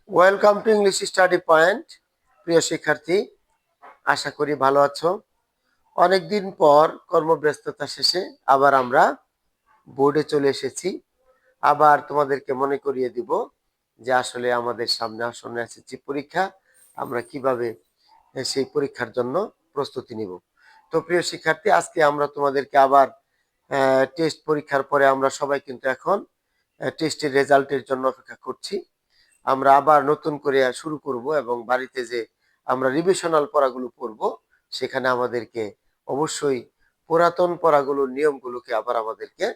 Welcome to English study point. প্রিয় শিক্ষার্থী, আশা করি ভালো আছো। অনেকদিন পর কর্মব্যস্ততা শেষে আবার আমরা বোর্ডে চলে এসেছি। আবার তোমাদেরকে মনে করিয়ে দিব যে আসলে আমাদের সামনে আসন্ন এসএসসি পরীক্ষা, আমরা কিভাবে সেই পরীক্ষার জন্য প্রস্তুতি নিব। তো প্রিয় শিক্ষার্থী, আজকে আমরা তোমাদেরকে আবার টেস্ট পরীক্ষার পরে আমরা সবাই কিন্তু এখন টেস্টের রেজাল্টের জন্য অপেক্ষা করছি। আমরা আবার নতুন করে শুরু করব এবং বাড়িতে যে আমরা রিভিশনাল পড়াগুলো পড়ব, সেখানে আমাদেরকে অবশ্যই পুরাতন পড়াগুলোর নিয়মগুলোকে আবার আমাদেরকে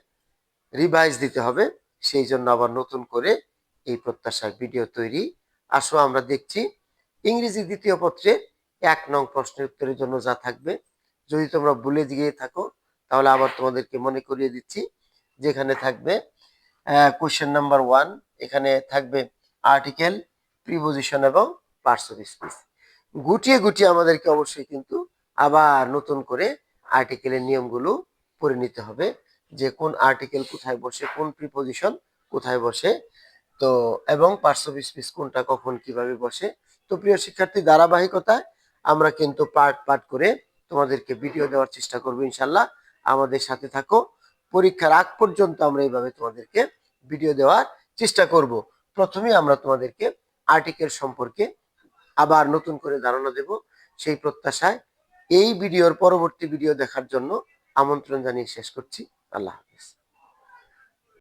রিভাইজ দিতে হবে। সেই জন্য আবার নতুন করে এই প্রত্যাশার ভিডিও তৈরি। আসো আমরা দেখছি ইংরেজি দ্বিতীয় পত্রে 1 নং প্রশ্নের উত্তরের জন্য যা থাকবে। যদি তোমরা ভুলে গিয়ে থাকো তাহলে আবার তোমাদেরকে মনে করিয়ে দিচ্ছি, যেখানে থাকবে কোশ্চেন নাম্বার 1, এখানে থাকবে আর্টিকেল, প্রিপজিশন এবং পার্টস অফ স্পিচ। গুটিয়ে গুটিয়ে আমাদেরকে অবশ্যই কিন্তু আবার নতুন করে আর্টিকেলের নিয়মগুলো পড়ে নিতে হবে, যে কোন আর্টিকেল কোথায় বসে, কোন প্রিপজিশন কোথায় বসে, তো এবং পার্টস অফ স্পিচ কোনটা কখন কিভাবে বসে। তো প্রিয় শিক্ষার্থী, ধারাবাহিকতায় আমরা কিন্তু পার্ট পার্ট করে তোমাদেরকে ভিডিও দেওয়ার চেষ্টা করবো ইনশাল্লাহ। আমাদের সাথে থাকো। পরীক্ষার আগ পর্যন্ত আমরা এইভাবে তোমাদেরকে ভিডিও দেওয়ার চেষ্টা করব। প্রথমে আমরা তোমাদেরকে আর্টিকেল সম্পর্কে আবার নতুন করে ধারণা দেব, সেই প্রত্যাশায় এই ভিডিওর পরবর্তী ভিডিও দেখার জন্য আমন্ত্রণ জানিয়ে শেষ করছি। আল্লাহ হাফেজ।